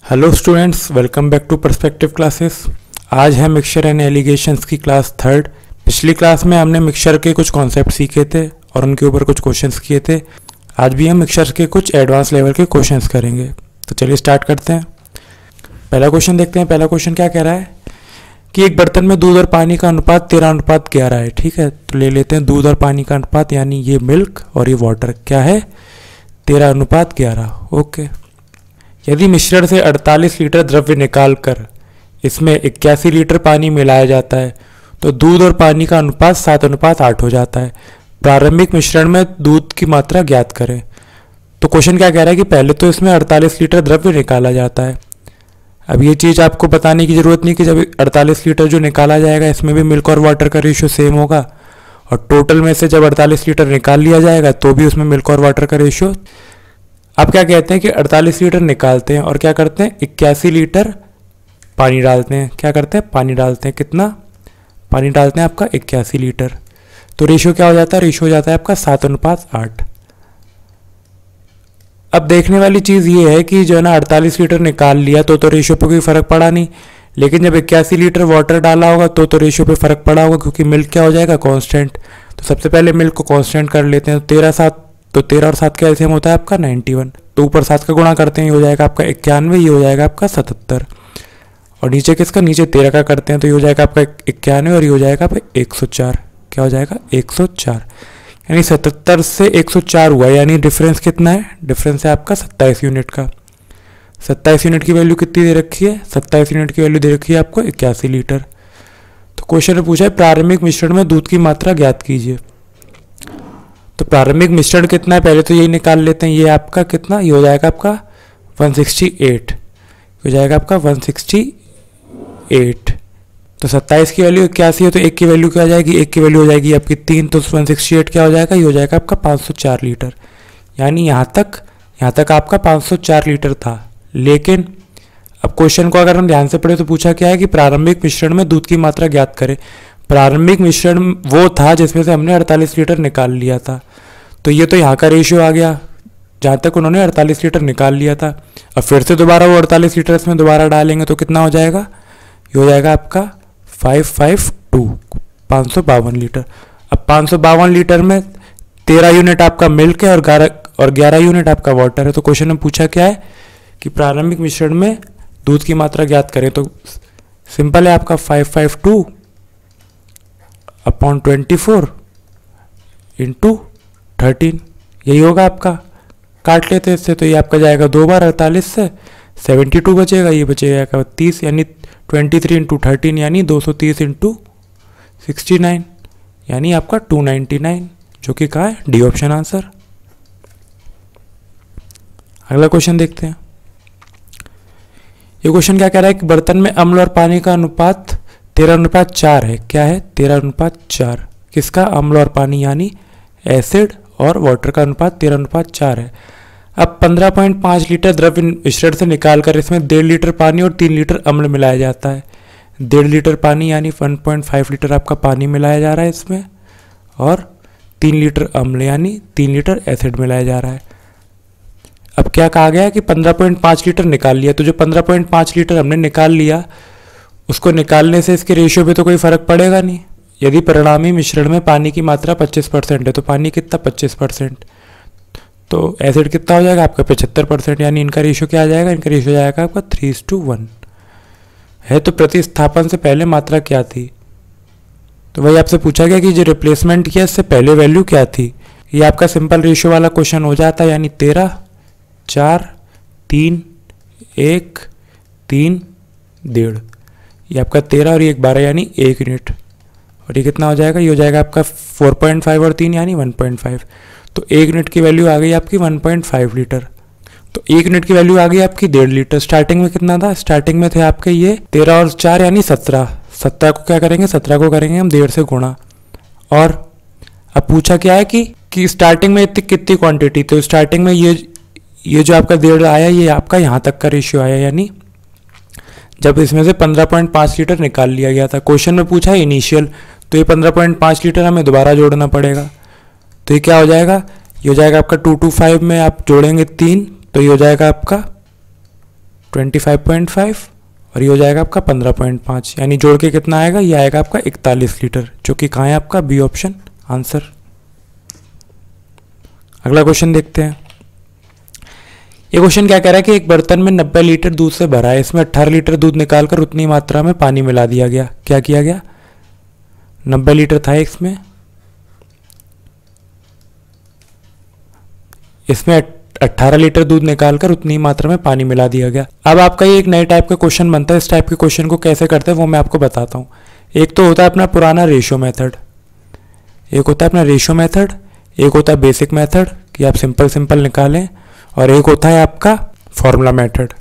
Hello students, welcome back to perspective classes. आज है mixture and alligations की class third. पिछली क्लास में हमने मिक्सचर के कुछ कॉन्सेप्ट सीखे थे और उनके ऊपर कुछ क्वेश्चंस किए थे। आज भी हम मिक्सचर के कुछ एडवांस लेवल के क्वेश्चंस करेंगे। तो चलिए स्टार्ट करते हैं। पहला क्वेश्चन देखते हैं। पहला क्वेश्चन क्या कह रहा है कि एक बर्तन में दूध और पानी का अनुपात 13:11 है। ठीक है, तो ले लेते हैं दूध और पानी का अनुपात, यानी ये मिल्क और ये वाटर क्या है, 13:11। ओके। यदि मिश्रण से 48 लीटर द्रव्य निकालकर इसमें 81 लीटर पानी मिलाया जाता है तो दूध और पानी का अनुपात 7:8 हो जाता है। प्रारंभिक मिश्रण में दूध की मात्रा ज्ञात करें। तो क्वेश्चन क्या कह रहा है कि पहले तो इसमें 48 लीटर द्रव्य निकाला जाता है। अब ये चीज़ आपको बताने की ज़रूरत नहीं कि जब 48 लीटर जो निकाला जाएगा इसमें भी मिल्क और वाटर का रेशियो सेम होगा, और टोटल में से जब 48 लीटर निकाल लिया जाएगा तो भी उसमें मिल्क और वाटर का रेशियो। अब क्या कहते हैं कि 48 लीटर निकालते हैं और क्या करते हैं, 81 लीटर पानी डालते हैं। क्या करते हैं, पानी डालते हैं। कितना पानी डालते हैं, आपका 81 लीटर। तो रेशियो क्या हो जाता है, रेशियो हो जाता है आपका 7:8। अब देखने वाली चीज़ ये है कि जो है ना 48 लीटर निकाल लिया तो रेशियो पे कोई फ़र्क पड़ा नहीं, लेकिन जब 81 लीटर वाटर डाला होगा तो रेशियो पे फ़र्क पड़ा होगा, क्योंकि मिल्क क्या हो जाएगा, कांस्टेंट। तो सबसे पहले मिल्क को कांस्टेंट कर लेते हैं। 13 और 7 का एलसीएम होता है आपका 91। तो ऊपर 7 का गुणा करते हैं, ये हो जाएगा आपका 91, ये हो जाएगा आपका 77। और नीचे किसका, नीचे 13 का करते हैं तो ये हो जाएगा आपका 91 और ये हो जाएगा आपका 104। क्या हो जाएगा, 104। यानी 77 से 104 हुआ, यानी डिफरेंस कितना है, डिफरेंस है आपका 27 यूनिट का। 27 यूनिट की वैल्यू कितनी दे रखी है, 27 यूनिट की वैल्यू दे रखी है आपको 81 लीटर। तो क्वेश्चन में पूछा है प्रारंभिक मिश्रण में दूध की मात्रा ज्ञात कीजिए। तो प्रारंभिक मिश्रण कितना है, पहले तो यही निकाल लेते हैं। ये आपका कितना, ये हो जाएगा आपका 168, हो जाएगा आपका 168। तो 27 की वैल्यू 81 है तो 1 की वैल्यू क्या हो जाएगी, 1 की वैल्यू हो जाएगी आपकी 3। तो 168 क्या हो जाएगा, ये हो जाएगा आपका 504 लीटर। यानी यहाँ तक आपका 504 लीटर था। लेकिन अब क्वेश्चन को अगर हम ध्यान से पढ़े तो पूछा क्या है कि प्रारंभिक मिश्रण में दूध की मात्रा ज्ञात करें। प्रारंभिक मिश्रण वो था जिसमें से हमने 48 लीटर निकाल लिया था। तो ये तो यहाँ का रेशियो आ गया जहाँ तक उन्होंने 48 लीटर निकाल लिया था। अब फिर से दोबारा वो 48 लीटर इसमें दोबारा डालेंगे तो कितना हो जाएगा, ये हो जाएगा आपका 552 लीटर। अब 552 लीटर में 13 यूनिट आपका मिल्क है और 11 यूनिट आपका वाटर है। तो क्वेश्चन में पूछा क्या है कि प्रारंभिक मिश्रण में दूध की मात्रा ज्ञात करें। तो सिंपल है आपका 552/24 × 13, यही होगा आपका। काट लेते हैं इससे तो ये आपका जाएगा 2 बार 48 से 72 बचेगा, ये बचेगा 30, यानी 23 × 13 यानी 230 × 69, यानी आपका 299, जो कि कहाँ है, डी ऑप्शन आंसर। अगला क्वेश्चन देखते हैं। ये क्वेश्चन क्या कह रहा है कि बर्तन में अम्ल और पानी का अनुपात 13:4 है। क्या है, 13:4। किसका, अम्ल और पानी, यानी एसिड और वाटर का अनुपात 13:4 है। अब 15.5 लीटर द्रव्य मिश्रण से निकालकर इसमें 1.5 लीटर पानी और 3 लीटर अम्ल मिलाया जाता है। 1.5 लीटर पानी यानी 1.5 लीटर आपका पानी मिलाया जा रहा है इसमें, और 3 लीटर अम्ल यानी 3 लीटर एसिड मिलाया जा रहा है। अब क्या कहा गया है कि 15.5 लीटर निकाल लिया। तो जो 15.5 लीटर हमने निकाल लिया उसको निकालने से इसके रेशियो पे तो कोई फर्क पड़ेगा नहीं। यदि परिणामी मिश्रण में पानी की मात्रा 25% है तो पानी कितना, 25%। तो एसिड कितना हो जाएगा आपका 75%, यानी इनका रेशियो क्या आ जाएगा, इनका रेशियो जाएगा आपका 3:1 है। तो प्रतिस्थापन से पहले मात्रा क्या थी, तो वही आपसे पूछा गया कि जो रिप्लेसमेंट किया इससे पहले वैल्यू क्या थी। ये आपका सिंपल रेशियो वाला क्वेश्चन हो जाता है, यानी 13, 4, 3, 1, 3, 1.5। ये आपका 13 और ये 12 यानी 1 यूनिट, और ये कितना हो जाएगा, ये हो जाएगा आपका 4.5 और 3 यानी 1.5। तो 1 यूनिट की वैल्यू आ गई आपकी 1.5 लीटर। तो 1 यूनिट की वैल्यू आ गई आपकी 1.5 लीटर। स्टार्टिंग में कितना था, स्टार्टिंग में थे आपके ये 13 और 4 यानी 17। 17 को क्या करेंगे, 17 को करेंगे हम 1.5 से गुणा। और अब पूछा क्या है कि स्टार्टिंग में इतनी कितनी क्वांटिटी, तो स्टार्टिंग में ये जो आपका 1.5 आया ये आपका यहाँ तक का रेशियो आया, यानी जब इसमें से 15.5 लीटर निकाल लिया गया था। क्वेश्चन में पूछा है इनिशियल, तो ये 15.5 लीटर हमें दोबारा जोड़ना पड़ेगा। तो ये क्या हो जाएगा, ये हो जाएगा आपका 225 में आप जोड़ेंगे 3, तो ये हो जाएगा आपका 25.5 और ये हो जाएगा आपका 15.5, यानी जोड़ के कितना आएगा, ये आएगा आपका 41 लीटर, जो कि कहाँ है आपका बी ऑप्शन आंसर। अगला क्वेश्चन देखते हैं। ये क्वेश्चन क्या कह रहा है कि एक बर्तन में 90 लीटर दूध से भरा है, इसमें 18 लीटर दूध निकालकर उतनी मात्रा में पानी मिला दिया गया। क्या किया गया, 90 लीटर था इसमें 18 लीटर दूध निकालकर उतनी मात्रा में पानी मिला दिया गया। अब आपका ये एक नए टाइप का क्वेश्चन बनता है। इस टाइप के क्वेश्चन को कैसे करते हैं वो मैं आपको बताता हूँ। एक तो होता है अपना पुराना रेशियो मेथड, एक होता है अपना रेशियो मेथड, एक होता है बेसिक मेथड कि आप सिंपल निकालें, और एक होता है आपका फॉर्मूला मेथड।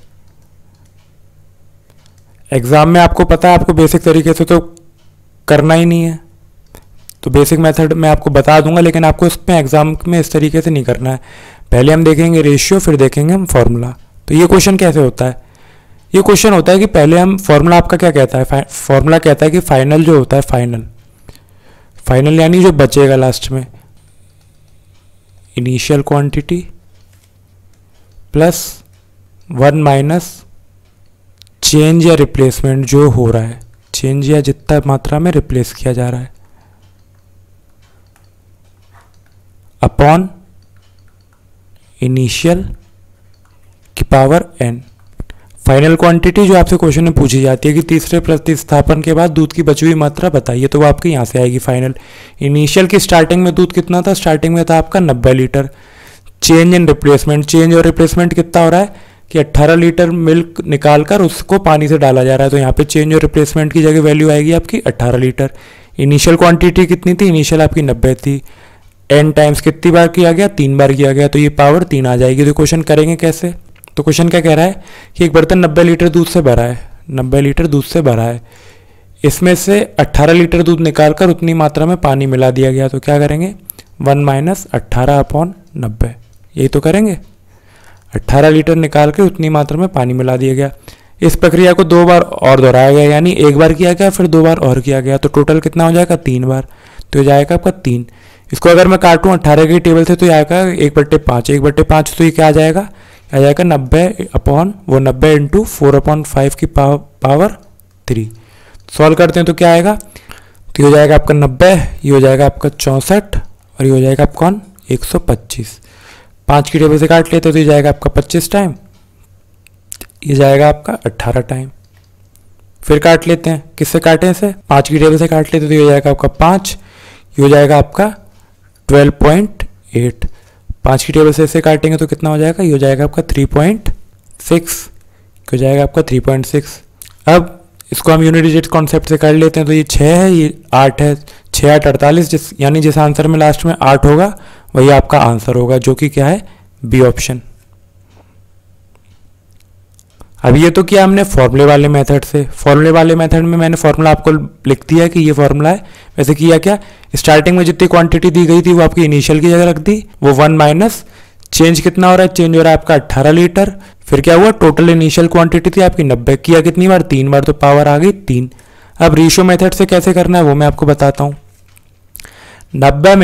एग्जाम में आपको पता है आपको बेसिक तरीके से तो करना ही नहीं है, तो बेसिक मेथड मैं आपको बता दूंगा, लेकिन आपको इसमें एग्जाम में इस तरीके से नहीं करना है। पहले हम देखेंगे रेशियो, फिर देखेंगे हम फॉर्मूला। तो ये क्वेश्चन कैसे होता है, ये क्वेश्चन होता है कि पहले हम फॉर्मूला आपका क्या कहता है, फॉर्मूला कहता है कि फाइनल जो होता है, फाइनल यानी जो बचेगा लास्ट में, initial quantity plus 1 minus change या रिप्लेसमेंट जो हो रहा है, चेंज या जितना मात्रा में रिप्लेस किया जा रहा है, अपॉन इनिशियल की पावर n। फाइनल क्वांटिटी जो आपसे क्वेश्चन में पूछी जाती है कि तीसरे प्रतिस्थापन के बाद दूध की बची हुई मात्रा बताइए, तो वो आपके यहाँ से आएगी फाइनल। इनिशियल की स्टार्टिंग में दूध कितना था, स्टार्टिंग में था आपका 90 litre. Change in replacement, change और रिप्लेसमेंट कितना हो रहा है कि 18 लीटर मिल्क निकालकर उसको पानी से डाला जा रहा है, तो यहाँ पे चेंज और रिप्लेसमेंट की जगह वैल्यू आएगी आपकी 18 लीटर। इनिशियल क्वांटिटी कितनी थी, इनिशियल आपकी 90 थी, n टाइम्स कितनी बार किया गया, 3 बार किया गया, तो ये पावर 3 आ जाएगी। तो क्वेश्चन करेंगे कैसे, तो क्वेश्चन क्या कह रहा है कि एक बर्तन 90 लीटर दूध से भरा है, 90 लीटर दूध से भरा है, इसमें से 18 लीटर दूध निकालकर उतनी मात्रा में पानी मिला दिया गया। तो क्या करेंगे, 1 माइनस 18 अपॉन 90, यही तो करेंगे। 18 लीटर निकाल के उतनी मात्रा में पानी मिला दिया गया। इस प्रक्रिया को 2 बार और दोहराया गया, यानी एक बार किया गया फिर 2 बार और किया गया, तो टोटल कितना हो जाएगा, 3 बार। तो ये जाएगा आपका 3। इसको अगर मैं काटूँ 18 की टेबल से तो ये आएगा 1/5, 1/5 तो ये क्या आ जाएगा, आ जाएगा 90 अपॉन वो 90 इंटू 4/5 की पावर 3। सॉल्व करते हैं तो क्या आएगा, तो ये हो जाएगा आपका 90, ये हो जाएगा आपका 64 और ये हो जाएगा आपका 125। 5 की टेबल से काट लेते तो ये जाएगा आपका 25 टाइम, ये जाएगा आपका 18 टाइम। फिर काट लेते हैं, किससे काटें इसे, 5 की टेबल से काट लेते तो ये हो जाएगा आपका 5, ये हो जाएगा आपका 12.8। 5 की टेबल से इसे काटेंगे तो कितना हो जाएगा, ये हो जाएगा आपका 3.6, हो जाएगा आपका 3.6। अब इसको हम यूनिट डिजिट कॉन्सेप्ट से कर लेते हैं, तो ये 6 है, ये 8 है, 6 8 48, यानी जिस आंसर में लास्ट में 8 होगा वही आपका आंसर होगा, जो कि क्या है, बी ऑप्शन। अब ये तो किया हमने फॉर्मूले वाले मेथड से। फॉर्मूले वाले मेथड में मैंने फॉर्मूला आपको लिख दिया है कि ये फॉर्मूला है। वैसे किया क्या, स्टार्टिंग में जितनी क्वांटिटी दी गई थी वो आपकी इनिशियल की जगह रख दी, वो 1 माइनस चेंज कितना हो रहा है, चेंज हो रहा है आपका 18 लीटर। फिर क्या हुआ, टोटल इनिशियल क्वांटिटी थी आपकी 90, किया कितनी बार, 3 बार, तो पावर आ गई 3। अब रेशियो मेथड से कैसे करना है वो मैं आपको बताता हूँ। 90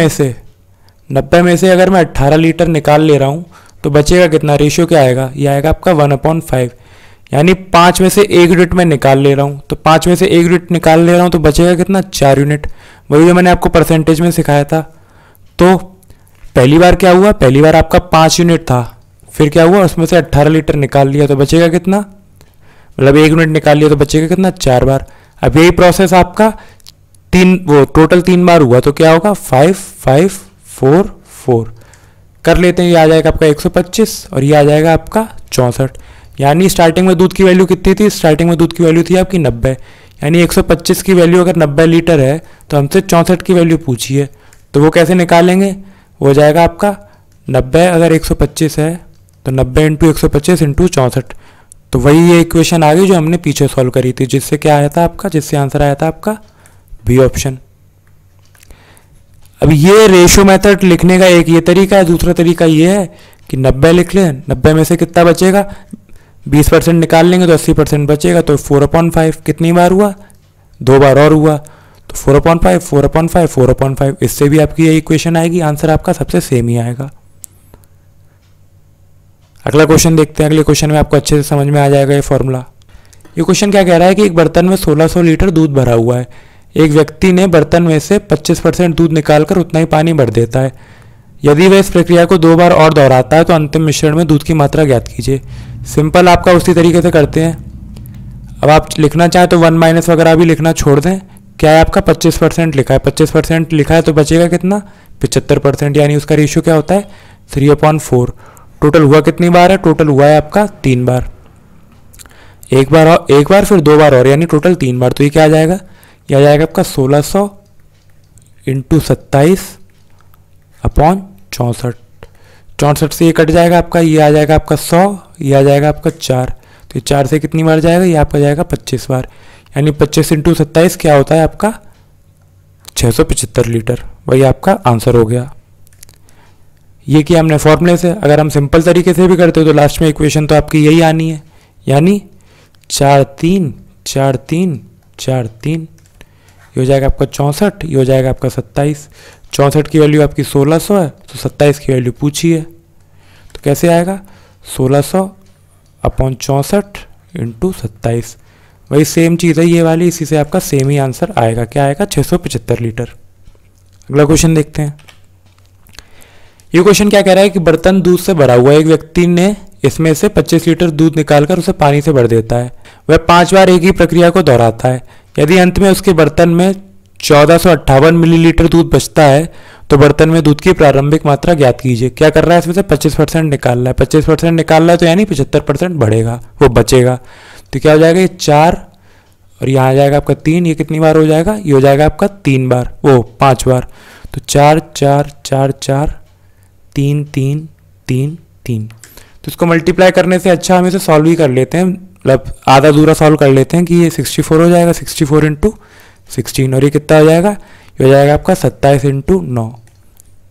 में से अगर मैं 18 लीटर निकाल ले रहा हूँ तो बचेगा कितना, रेशियो क्या आएगा, ये आएगा आपका 1/5, यानी 5 में से 1 यूनिट में निकाल ले रहा हूँ, तो 5 में से 1 यूनिट निकाल ले रहा हूँ तो बचेगा कितना, 4 यूनिट। वही जो मैंने आपको परसेंटेज में सिखाया था। तो पहली बार क्या हुआ, पहली बार आपका 5 यूनिट था, फिर क्या हुआ, उसमें से 18 लीटर निकाल लिया तो बचेगा कितना, मतलब 1 यूनिट निकाल लिया तो बचेगा कितना, 4 बार। अब यही प्रोसेस आपका टोटल 3 बार हुआ तो क्या होगा, 5 5 4 4 कर लेते हैं, ये आ जाएगा आपका 125 और ये आ जाएगा आपका 64। यानी स्टार्टिंग में दूध की वैल्यू कितनी थी, स्टार्टिंग में दूध की वैल्यू थी आपकी 90, यानी 125 की वैल्यू अगर 90 लीटर है तो हमसे 64 की वैल्यू पूछी है, तो वो कैसे निकालेंगे, वो हो जाएगा आपका 90 अगर 125 है तो 90 इंटू 125 इंटू 64। तो वही ये इक्वेशन आ गई जो हमने पीछे सॉल्व करी थी, जिससे क्या आया था आपका, जिससे आंसर आया था आपका बी ऑप्शन। अब ये रेशियो मेथड लिखने का एक ये तरीका है, दूसरा तरीका ये है कि 90 लिख लें, 90 में से कितना बचेगा, 20% निकाल लेंगे तो 80% बचेगा, तो 4/5 कितनी बार हुआ, 2 बार और हुआ, तो 4/5 4/5 4/5, इससे भी आपकी यही इक्वेशन आएगी, आंसर आपका सबसे सेम ही आएगा। अगला क्वेश्चन देखते हैं। अगले क्वेश्चन में आपको अच्छे से समझ में आ जाएगा ये फॉर्मूला। ये क्वेश्चन क्या कह रहा है कि एक बर्तन में 1600 लीटर दूध भरा हुआ है। एक व्यक्ति ने बर्तन में से 25% दूध निकालकर उतना ही पानी भर देता है। यदि वह इस प्रक्रिया को 2 बार और दोहराता है तो अंतिम मिश्रण में दूध की मात्रा ज्ञात कीजिए। सिंपल आपका उसी तरीके से करते हैं। अब आप लिखना चाहें तो 1 माइनस वगैरह भी लिखना छोड़ दें। क्या है आपका 25% लिखा है, 25% लिखा है तो बचेगा कितना 75%, यानी उसका रेशियो क्या होता है 3/4। टोटल हुआ कितनी बार है, टोटल हुआ है आपका 3 बार, एक बार फिर 2 बार और, यानी टोटल 3 बार। तो ये क्या आ जाएगा, ये आ जाएगा आपका 1600 × 27/64। 64 से ये कट जाएगा आपका, ये आ जाएगा आपका 100, ये आ जाएगा आपका 4। तो 4 से कितनी बार जाएगा, ये आपका जाएगा 25 बार, यानी 25 × 27 क्या होता है आपका 675 लीटर। वही आपका आंसर हो गया। ये किया हमने फॉर्मूले से। अगर हम सिंपल तरीके से भी करते हो तो लास्ट में इक्वेशन तो आपकी यही आनी है, यानी 4 3 4 3 4 3, ये हो जाएगा आपका 64, ये हो जाएगा आपका 27। 64 की वैल्यू आपकी 1600 है, तो 27 की वैल्यू पूछी है, तो कैसे आएगा 1600/64 × 27। वही सेम चीज़ है ये वाली, इसी से आपका सेम ही आंसर आएगा। क्या आएगा 675 लीटर। अगला क्वेश्चन देखते हैं। ये क्वेश्चन क्या कह रहा है कि बर्तन दूध से भरा हुआ है। एक व्यक्ति ने इसमें से 25 लीटर दूध निकालकर उसे पानी से भर देता है। वह 5 बार एक ही प्रक्रिया को दोहराता है। यदि अंत में उसके बर्तन में 1458 मिलीलीटर दूध बचता है तो बर्तन में दूध की प्रारंभिक मात्रा ज्ञात कीजिए। क्या कर रहा है, इसमें से 25% निकाल रहा है। 25% निकाल रहा है तो यानी 75% बढ़ेगा, वो बचेगा। तो क्या हो जाएगा, ये 4 और यहाँ आ जाएगा आपका 3, ये कितनी बार हो जाएगा, ये हो जाएगा आपका 3 बार, वो 5 बार। तो 4 4 4 4 3 3 3 3। तो इसको मल्टीप्लाई करने से अच्छा हम इसे सॉल्व ही कर लेते हैं, मतलब आधा दूरा सॉल्व कर लेते हैं कि ये 64 हो जाएगा, 64 × 16, और ये कितना हो जाएगा, ये हो जाएगा आपका 27 × 9।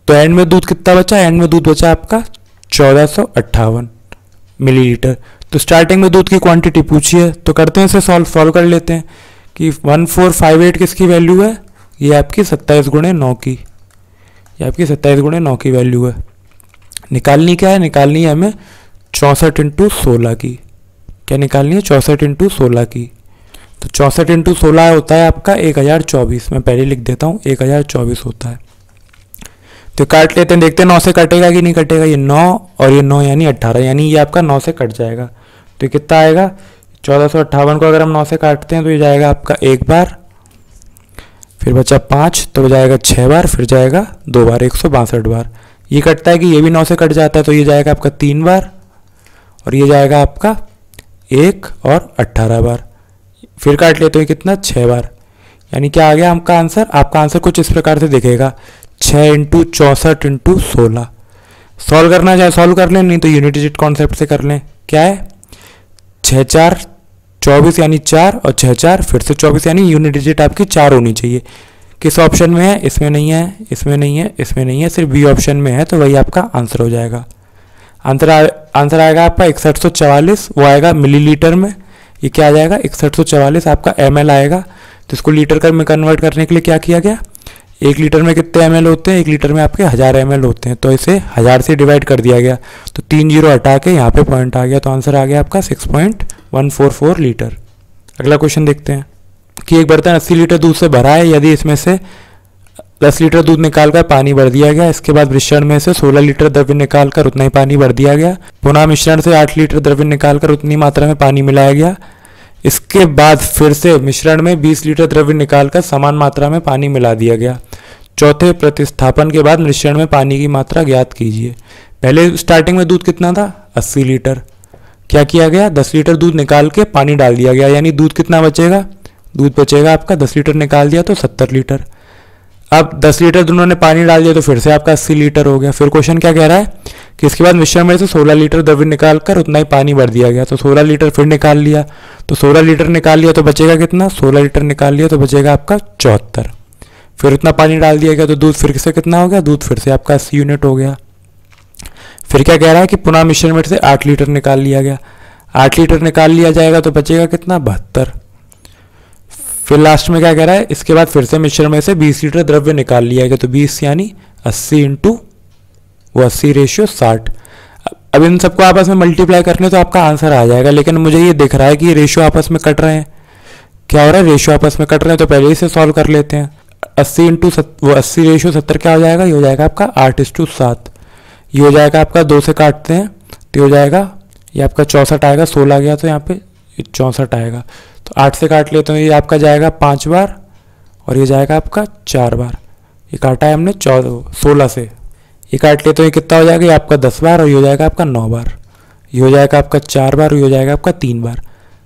तो एंड में दूध कितना बचा, एंड में दूध बचा आपका 1458 मिलीलीटर। तो स्टार्टिंग में दूध की क्वांटिटी पूछी है, तो करते हैं इसे सॉल्व कर लेते हैं कि 1458 किसकी वैल्यू है, ये आपकी 27 × 9 की, ये आपकी 27 × 9 की वैल्यू है। निकालनी क्या है, निकालनी है हमें 64 × 16 की। क्या निकालनी है, 64 × 16 की। तो 64 × 16 होता है आपका 1024। मैं पहले लिख देता हूँ, 1024 होता है। तो काट लेते हैं, देखते हैं 9 से कटेगा कि नहीं कटेगा। ये 9 और ये 9 यानी 18, यानी ये आपका 9 से कट जाएगा। तो कितना आएगा, 1458 को अगर हम 9 से काटते हैं तो ये जाएगा आपका 1 बार, फिर बचा 5, तो जाएगा 6 बार, फिर जाएगा 2 बार, 162 बार। ये कटता है कि ये भी 9 से कट जाता है, तो ये जाएगा आपका 3 बार, और ये जाएगा आपका 1 और 18 बार। फिर काट लेते हैं कितना, 6 बार। यानी क्या आ गया आपका आंसर, आपका आंसर कुछ इस प्रकार से दिखेगा, 6 × 64 × 16। सॉल्व करना चाहे सॉल्व कर लें, नहीं तो यूनिट डिजिट कॉन्सेप्ट से कर लें। क्या है, 6 4 24 यानी 4, और 6 4 फिर से 24, यानी यूनिट डिजिट आपकी 4 होनी चाहिए। किस ऑप्शन में है, इसमें नहीं है, इसमें नहीं है, इसमें नहीं है, सिर्फ बी ऑप्शन में है, तो वही आपका आंसर हो जाएगा। आंसर आएगा आपका 6144, वो आएगा मिलीलीटर में। ये क्या आ जाएगा, 6144 आपका ml आएगा। तो इसको लीटर में कन्वर्ट करने के लिए क्या किया गया, 1 लीटर में कितने ml होते हैं, 1 लीटर में आपके 1000 ml होते हैं, तो इसे 1000 से डिवाइड कर दिया गया। तो 3 जीरो हटा के यहाँ पे पॉइंट आ गया, तो आंसर आ गया आपका 6.144 लीटर। अगला क्वेश्चन देखते हैं कि एक बर्तन 80 लीटर दूध से भरा है। यदि इसमें से 10 लीटर दूध निकालकर पानी भर दिया गया, इसके बाद मिश्रण में से 16 लीटर द्रव्य निकालकर उतना ही पानी भर दिया गया, पुनः मिश्रण से 8 लीटर द्रव्य निकालकर उतनी मात्रा में पानी मिलाया गया, इसके बाद फिर से मिश्रण में 20 लीटर द्रव्य निकालकर समान मात्रा में पानी मिला दिया गया, चौथे प्रतिस्थापन के बाद मिश्रण में पानी की मात्रा ज्ञात कीजिए। पहले स्टार्टिंग में दूध कितना था, 80 लीटर। क्या किया गया, 10 लीटर दूध निकाल के पानी डाल दिया गया, यानी दूध कितना बचेगा, दूध बचेगा आपका 10 लीटर निकाल दिया तो 70 लीटर। अब 10 लीटर दोनों ने पानी डाल दिया तो फिर से आपका 80 लीटर हो गया। फिर क्वेश्चन क्या कह रहा है कि इसके बाद मिश्रण में से 16 लीटर द्रव्य निकालकर उतना ही पानी भर दिया गया, तो 16 लीटर फिर निकाल लिया, तो 16 लीटर निकाल लिया तो बचेगा कितना, 16 लीटर निकाल लिया तो बचेगा आपका 74। फिर उतना पानी डाल दिया गया तो दूध फिर से कितना हो गया, दूध फिर से आपका 80 यूनिट हो गया। फिर क्या कह रहा है कि पुनः मिश्रण में से 8 लीटर निकाल लिया गया। 8 लीटर निकाल लिया जाएगा तो बचेगा कितना, 72। फिर लास्ट में क्या कह रहा है, इसके बाद फिर से मिश्रण में से 20 लीटर द्रव्य निकाल लिया गया, तो 20 यानी 80 इंटू वो 80 रेशियो 60। अब इन सबको आपस में मल्टीप्लाई करने तो आपका आंसर आ जाएगा, लेकिन मुझे ये दिख रहा है कि ये रेशियो आपस में कट रहे हैं। क्या हो रहा है, रेशियो आपस में कट रहे हैं, तो पहले ही से सॉल्व कर लेते हैं। 80 इंटू वो 80 रेशियो 70 क्या हो जाएगा, ये हो जाएगा आपका 8:7। ये हो जाएगा आपका 2 से काटते हैं तो हो जाएगा ये आपका 64 आएगा, 16 गया तो यहाँ पे 64 आएगा। तो 8 से काट लेते हैं, ये आपका जाएगा 5 बार और ये जाएगा आपका 4 बार। ये काटा है हमने 16 से, ये काट लेते हैं, ये कितना हो जाएगा, ये आपका 10 बार और ये हो जाएगा आपका 9 बार। ये हो जाएगा आपका 4 बार और ये हो जाएगा आपका 3 बार।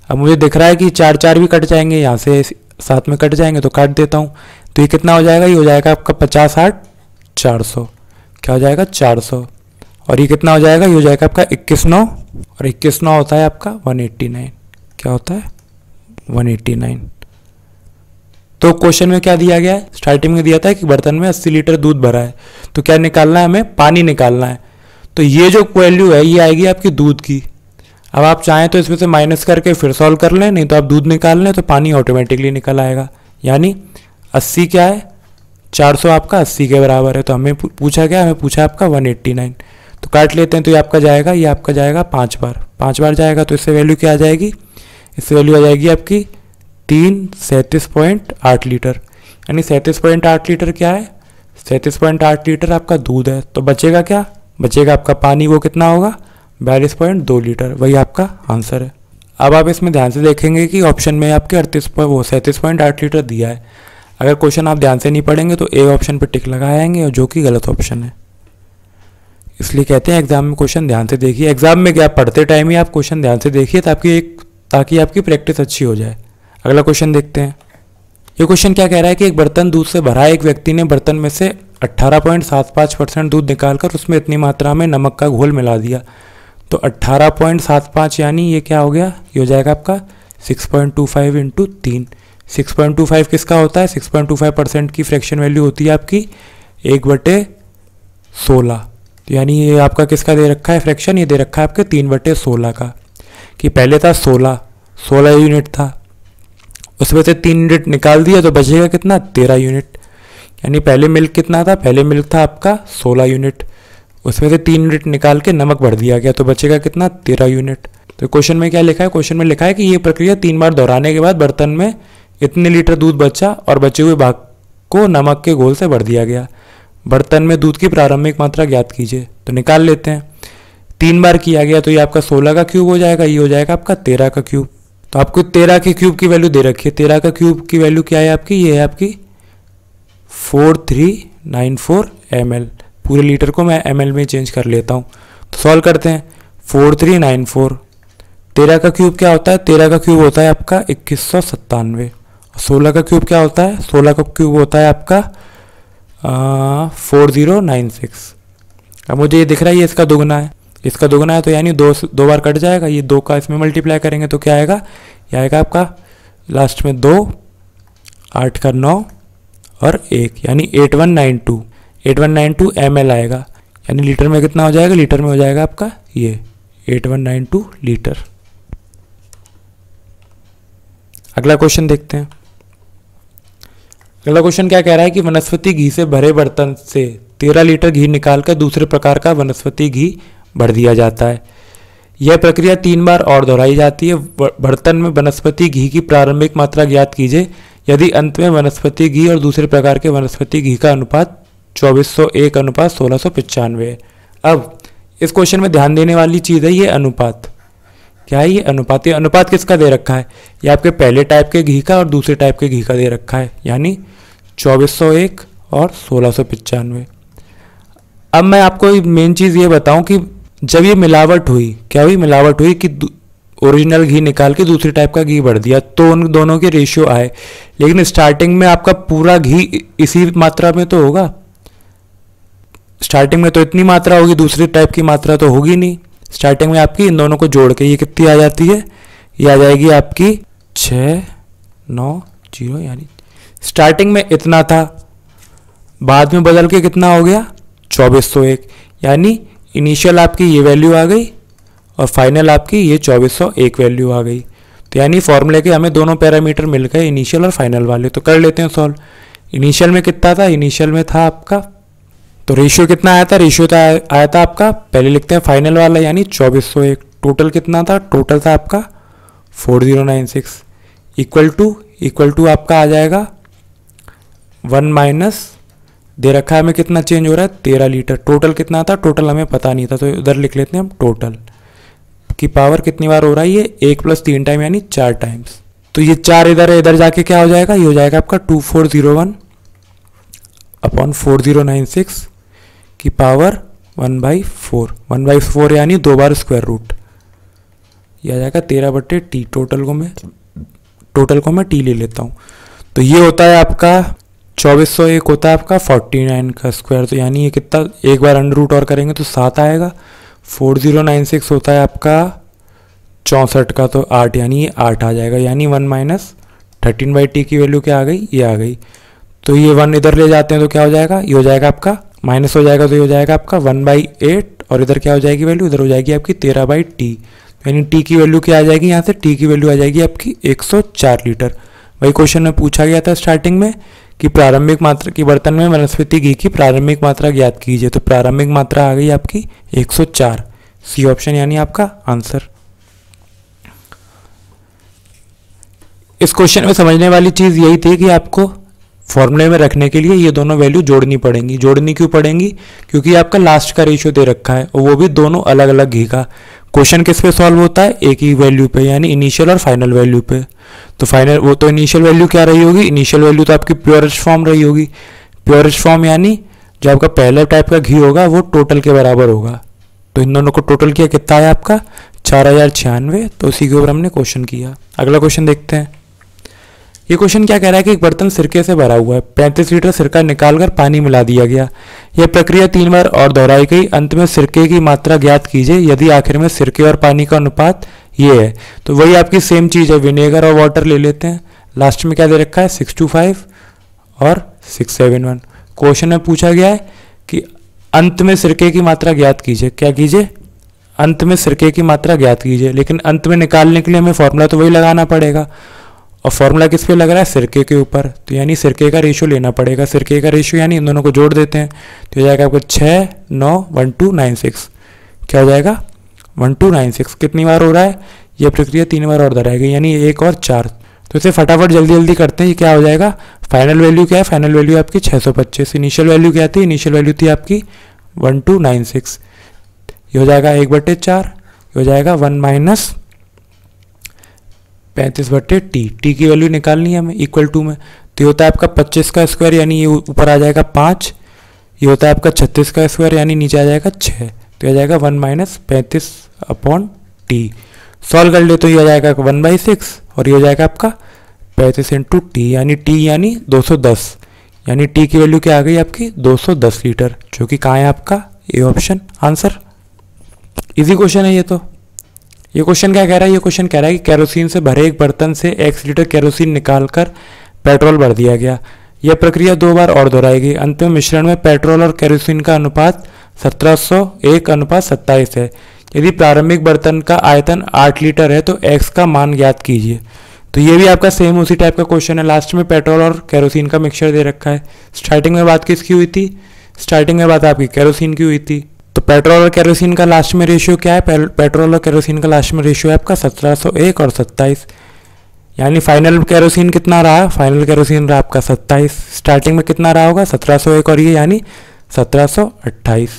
अब मुझे दिख रहा है कि 4 भी कट जाएंगे, यहाँ से साथ में कट जाएंगे तो काट देता हूँ। तो ये कितना हो जाएगा, ये हो जाएगा आपका 50 8 400। क्या हो जाएगा, 400। और ये कितना हो जाएगा, ये हो जाएगा आपका 21 9 और 21 9 होता है आपका 189। क्या होता है, 189। तो क्वेश्चन में क्या दिया गया है, स्टार्टिंग में दिया था कि बर्तन में 80 लीटर दूध भरा है, तो क्या निकालना है, हमें पानी निकालना है। तो ये जो वैल्यू है ये आएगी आपकी दूध की। अब आप चाहें तो इसमें से माइनस करके फिर सॉल्व कर लें, नहीं तो आप दूध निकाल लें तो पानी ऑटोमेटिकली निकल आएगा। यानी 80 क्या है, 400 आपका 80 के बराबर है। तो हमें पूछा क्या, हमें पूछा आपका 189। तो काट लेते हैं, तो ये आपका जाएगा 5 बार जाएगा। तो इससे वैल्यू क्या आ जाएगी, इससे वैल्यू आ जाएगी आपकी 37.8 लीटर। यानी 37.8 लीटर क्या है, 37.8 लीटर आपका दूध है। तो बचेगा क्या, बचेगा आपका पानी, वो कितना होगा, 42.2 लीटर। वही आपका आंसर है। अब आप इसमें ध्यान से देखेंगे कि ऑप्शन में आपके 37.8 लीटर दिया है। अगर क्वेश्चन आप ध्यान से नहीं पढ़ेंगे तो ए ऑप्शन पर टिक लगाएंगे, और जो कि गलत ऑप्शन है। इसलिए कहते हैं एग्जाम में क्वेश्चन ध्यान से देखिए। एग्जाम में क्या, पढ़ते टाइम ही आप क्वेश्चन ध्यान से देखिए ताकि आपकी प्रैक्टिस अच्छी हो जाए। अगला क्वेश्चन देखते हैं। ये क्वेश्चन क्या कह रहा है कि एक बर्तन दूध से भरा है, एक व्यक्ति ने बर्तन में से 18.75% दूध निकालकर उसमें इतनी मात्रा में नमक का घोल मिला दिया। तो 18.75 यानी ये क्या हो गया, ये हो जाएगा आपका 6.25 इंटू 3। 6.25 किसका होता है, 6.25% की फ्रैक्शन वैल्यू होती है आपकी 1/16। यानी ये आपका किसका दे रखा है फ्रैक्शन, ये दे रखा है आपके 3/16 का। कि पहले था 16 यूनिट था, उसमें से 3 यूनिट निकाल दिया तो बचेगा कितना, 13 यूनिट। यानी पहले मिल्क कितना था, पहले मिल्क था आपका 16 यूनिट, उसमें से 3 यूनिट निकाल के नमक भर दिया गया तो बचेगा कितना, 13 यूनिट। तो क्वेश्चन में क्या लिखा है, क्वेश्चन में लिखा है कि ये प्रक्रिया 3 बार दोहराने के बाद बर्तन में इतने लीटर दूध बचा और बचे हुए भाग को नमक के घोल से भर दिया गया। बर्तन में दूध की प्रारंभिक मात्रा ज्ञात कीजिए। तो निकाल लेते हैं। 3 बार किया गया तो ये आपका 16 का क्यूब हो जाएगा, ये हो जाएगा आपका 13 का क्यूब। तो आपको 13 के क्यूब की वैल्यू दे रखी है। 13 का क्यूब की वैल्यू क्या है आपकी, ये है आपकी 4394 ml। पूरे लीटर को मैं ml में चेंज कर लेता हूँ। तो सॉल्व करते हैं। 4394, 13 का क्यूब क्या होता है, 13 का क्यूब होता है आपका 2197। 16 का क्यूब क्या होता है, 16 का क्यूब होता है आपका 4096। अब मुझे ये दिख रहा है ये इसका दुगना है, इसका दुगना है, तो यानी दो बार कट जाएगा। ये 2 का इसमें मल्टीप्लाई करेंगे तो क्या आएगा, ये आएगा आपका लास्ट में 2, 8 का 9 और 1, यानी 8192 ml आएगा। यानी लीटर में कितना हो जाएगा, लीटर में हो जाएगा आपका ये 8192 लीटर। अगला क्वेश्चन देखते हैं। अगला क्वेश्चन क्या कह रहा है कि वनस्पति घी से भरे बर्तन से 13 लीटर घी निकालकर दूसरे प्रकार का वनस्पति घी भर दिया जाता है। यह प्रक्रिया 3 बार और दोहराई जाती है। बर्तन में वनस्पति घी की प्रारंभिक मात्रा ज्ञात कीजिए यदि अंत में वनस्पति घी और दूसरे प्रकार के वनस्पति घी का अनुपात 2401:1695 है। अब इस क्वेश्चन में ध्यान देने वाली चीज़ है ये अनुपात। क्या है ये अनुपात, ये अनुपात किसका दे रखा है, ये आपके पहले टाइप के घी का और दूसरे टाइप के घी का दे रखा है, यानी 2401 और 1695। अब मैं आपको मेन चीज़ ये बताऊं कि जब ये मिलावट हुई, क्या हुई, मिलावट हुई कि ओरिजिनल घी निकाल के दूसरे टाइप का घी भर दिया तो उन दोनों के रेशियो आए। लेकिन स्टार्टिंग में आपका पूरा घी इसी मात्रा में तो होगा, स्टार्टिंग में तो इतनी मात्रा होगी, दूसरी टाइप की मात्रा तो होगी नहीं। स्टार्टिंग में आपकी इन दोनों को जोड़ के ये कितनी आ जाती है, ये आ जाएगी आपकी 690, यानी स्टार्टिंग में इतना था, बाद में बदल के कितना हो गया 2401, यानी इनिशियल आपकी ये वैल्यू आ गई और फाइनल आपकी ये 2401 वैल्यू आ गई। तो यानी फॉर्मूले के हमें दोनों पैरामीटर मिल गए, इनिशियल और फाइनल वाले। तो कर लेते हैं सॉल्व। इनिशियल में कितना था, इनिशियल में था आपका, तो रेशियो कितना आया था, रेशियो आया था आपका, पहले लिखते हैं फाइनल वाला यानी 2401। टोटल कितना था, टोटल था आपका 4096 इक्वल टू आपका आ जाएगा 1 माइनस दे रखा है हमें कितना चेंज हो रहा है 13 लीटर। टोटल कितना था, टोटल हमें पता नहीं था तो इधर लिख लेते हैं हम टोटल की पावर कितनी बार हो रहा है, ये 1 + 3 टाइम यानी 4 टाइम्स। तो ये 4 इधर है, इधर जाके क्या हो जाएगा, ये हो जाएगा आपका 2401 अपॉन 4096 की पावर 1/4। 1/4 यानी 2 बार स्क्वायर रूट, यह आ जाएगा 13/t। टोटल को मैं t ले लेता हूँ। तो ये होता है आपका 2401 होता है आपका 49 का स्क्वायर, तो यानी ये कितना, एक बार अंडर रूट और करेंगे तो 7 आएगा। 4096 होता है आपका 64 का, तो 8 यानी ये 8 आ जाएगा। यानी 1 माइनस 13/t की वैल्यू क्या आ गई, ये आ गई। तो ये 1 इधर ले जाते हैं तो क्या हो जाएगा, ये हो जाएगा आपका माइनस हो जाएगा, तो ये हो जाएगा आपका 1/8 और इधर क्या हो जाएगी वैल्यू, इधर हो जाएगी आपकी 13/t। यानी t की वैल्यू क्या आ जाएगी, यहाँ से t की वैल्यू आ जाएगी आपकी 104 लीटर। वही क्वेश्चन में पूछा गया था स्टार्टिंग में कि प्रारंभिक मात्रा की बर्तन में वनस्पति घी की प्रारंभिक मात्रा ज्ञात कीजिए। तो प्रारंभिक मात्रा आ गई आपकी 104, सी ऑप्शन यानी आपका आंसर। इस क्वेश्चन में समझने वाली चीज यही थी कि आपको फॉर्मूले में रखने के लिए ये दोनों वैल्यू जोड़नी पड़ेंगी। जोड़नी क्यों पड़ेंगी, क्योंकि आपका लास्ट का रेशियो दे रखा है और वो भी दोनों अलग अलग घी का। क्वेश्चन किस पे सॉल्व होता है, एक ही वैल्यू पे यानी इनिशियल और फाइनल वैल्यू पे। तो फाइनल वो तो इनिशियल वैल्यू क्या रही होगी, इनिशियल वैल्यू तो आपकी प्योरेस्ट फॉर्म रही होगी। प्योरेस्ट फॉर्म यानी जो आपका पहले टाइप का घी होगा वो टोटल के बराबर होगा। तो इन दोनों को टोटल किया कितना है आपका 4096। तो उसी के ऊपर हमने क्वेश्चन किया। अगला क्वेश्चन देखते हैं। ये क्वेश्चन क्या कह रहा है कि एक बर्तन सिरके से भरा हुआ है, 35 लीटर सिरका निकालकर पानी मिला दिया गया। यह प्रक्रिया 3 बार और दोहराई गई। अंत में सिरके की मात्रा ज्ञात कीजिए यदि आखिर में सिरके और पानी का अनुपात ये है। तो वही आपकी सेम चीज़ है, विनेगर और वाटर ले लेते हैं। लास्ट में क्या दे रखा है 625 और 671। क्वेश्चन में पूछा गया है कि अंत में सिरके की मात्रा ज्ञात कीजिए। क्या कीजिए, अंत में सिरके की मात्रा ज्ञात कीजिए। लेकिन अंत में निकालने के लिए हमें फॉर्मूला तो वही लगाना पड़ेगा, और फॉर्मूला किस पे लग रहा है, सिरके के ऊपर। तो यानी सिरके का रेशियो लेना पड़ेगा। सिरके का रेशियो यानी इन दोनों को जोड़ देते हैं तो हो जाएगा आपको 6 9 1296। क्या हो जाएगा 1296। कितनी बार हो रहा है, यह प्रक्रिया 3 बार और दोहराएगी यानी 1 और 4। तो इसे फटाफट जल्दी जल्दी करते हैं। ये क्या हो जाएगा, फाइनल वैल्यू क्या है, फाइनल वैल्यू आपकी 625। इनिशियल वैल्यू क्या थी, इनिशियल वैल्यू थी आपकी 1296। ये हो जाएगा 1/4, ये हो जाएगा 1 माइनस 35/t। टी की वैल्यू निकालनी है हमें इक्वल टू में। तो ये होता है आपका 25 का स्क्वायर यानी ये ऊपर आ जाएगा 5। ये होता है आपका 36 का स्क्वायर यानी नीचे आ जाएगा 6। तो ये आ जाएगा 1 माइनस 35/t। सॉल्व कर ले तो ये आ जाएगा 1/6 और ये हो जाएगा आपका 35 × t यानी t यानी 210। यानी t की वैल्यू क्या आ गई आपकी 210 लीटर, जो कि कहाँ है आपका A option answer. Easy question है ये। तो ये क्वेश्चन क्या कह रहा है, ये क्वेश्चन कह रहा है कि केरोसिन से भरे एक बर्तन से x लीटर केरोसिन निकालकर पेट्रोल भर दिया गया। यह प्रक्रिया 2 बार और दोहराएगी। अंत में मिश्रण में पेट्रोल और केरोसिन का अनुपात 1701:27 है। यदि प्रारंभिक बर्तन का आयतन 8 लीटर है तो x का मान ज्ञात कीजिए। तो ये भी आपका सेम उसी टाइप का क्वेश्चन है। लास्ट में पेट्रोल और केरोसिन का मिक्सचर दे रखा है। स्टार्टिंग में बात किसकी हुई थी, स्टार्टिंग में बात आपकी केरोसिन की हुई थी। तो पेट्रोल और केरोसिन का लास्ट में रेशियो क्या है, पेट्रोल और केरोसिन का लास्ट में रेशियो है आपका 1701 और 27। यानी फाइनल केरोसिन कितना रहा, फाइनल केरोसिन रहा आपका 27। स्टार्टिंग में कितना रहा होगा 1701 और ये यानी 1728।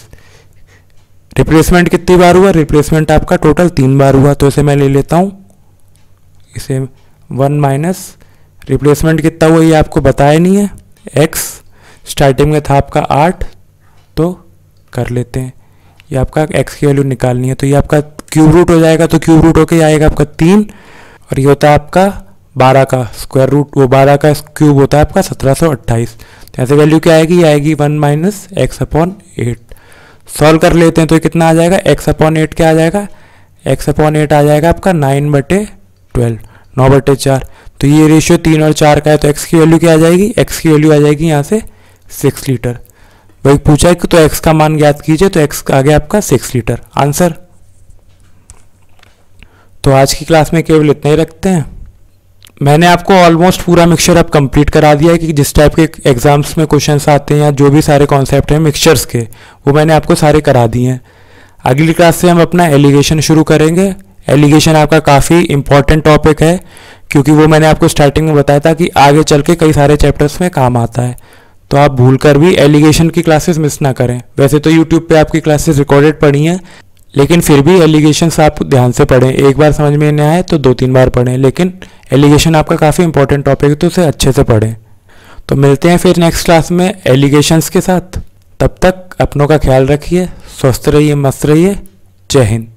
रिप्लेसमेंट कितनी बार हुआ, रिप्लेसमेंट आपका टोटल 3 बार हुआ। तो इसे मैं ले लेता हूँ, इसे 1 माइनस रिप्लेसमेंट कितना हुआ ये आपको बताया नहीं है, x स्टार्टिंग में था आपका 8 तो कर लेते हैं। ये आपका x की वैल्यू निकालनी है। तो ये आपका क्यूब रूट हो जाएगा, तो क्यूब रूट होके आएगा आपका 3 और ये होता है आपका 12 का स्क्वायर रूट, वो 12 का क्यूब होता है आपका 1728। तो ऐसे वैल्यू क्या आएगी, आएगी 1 माइनस x/8। सॉल्व कर लेते हैं तो ये कितना आ जाएगा, x/8 क्या आ जाएगा, x/8 आ जाएगा आपका 9/12, 9/4। तो ये रेशियो 3 और 4 का है। तो x की वैल्यू क्या आ जाएगी, x की वैल्यू आ जाएगी यहाँ से 6 लीटर। वही पूछा है कि तो x का मान ज्ञात कीजिए, तो x आ गया आपका 6 लीटर आंसर। तो आज की क्लास में केवल इतना ही रखते हैं। मैंने आपको ऑलमोस्ट पूरा मिक्सचर अब कंप्लीट करा दिया है कि जिस टाइप के एग्जाम्स में क्वेश्चंस आते हैं या जो भी सारे कॉन्सेप्ट हैं मिक्सचर्स के, वो मैंने आपको सारे करा दिए हैं। अगली क्लास से हम अपना एलिगेशन शुरू करेंगे। एलिगेशन आपका काफ़ी इंपॉर्टेंट टॉपिक है क्योंकि वो मैंने आपको स्टार्टिंग में बताया था कि आगे चल के कई सारे चैप्टर्स में काम आता है। तो आप भूलकर भी एलिगेशन की क्लासेस मिस ना करें। वैसे तो यूट्यूब पे आपकी क्लासेस रिकॉर्डेड पड़ी हैं, लेकिन फिर भी एलिगेशंस आप ध्यान से पढ़ें। एक बार समझ में नहीं आए तो 2-3 बार पढ़ें, लेकिन एलिगेशन आपका काफ़ी इंपॉर्टेंट टॉपिक है तो उसे अच्छे से पढ़ें। तो मिलते हैं फिर नेक्स्ट क्लास में एलिगेशंस के साथ। तब तक अपनों का ख्याल रखिए, स्वस्थ रहिए, मस्त रहिए। जय हिंद।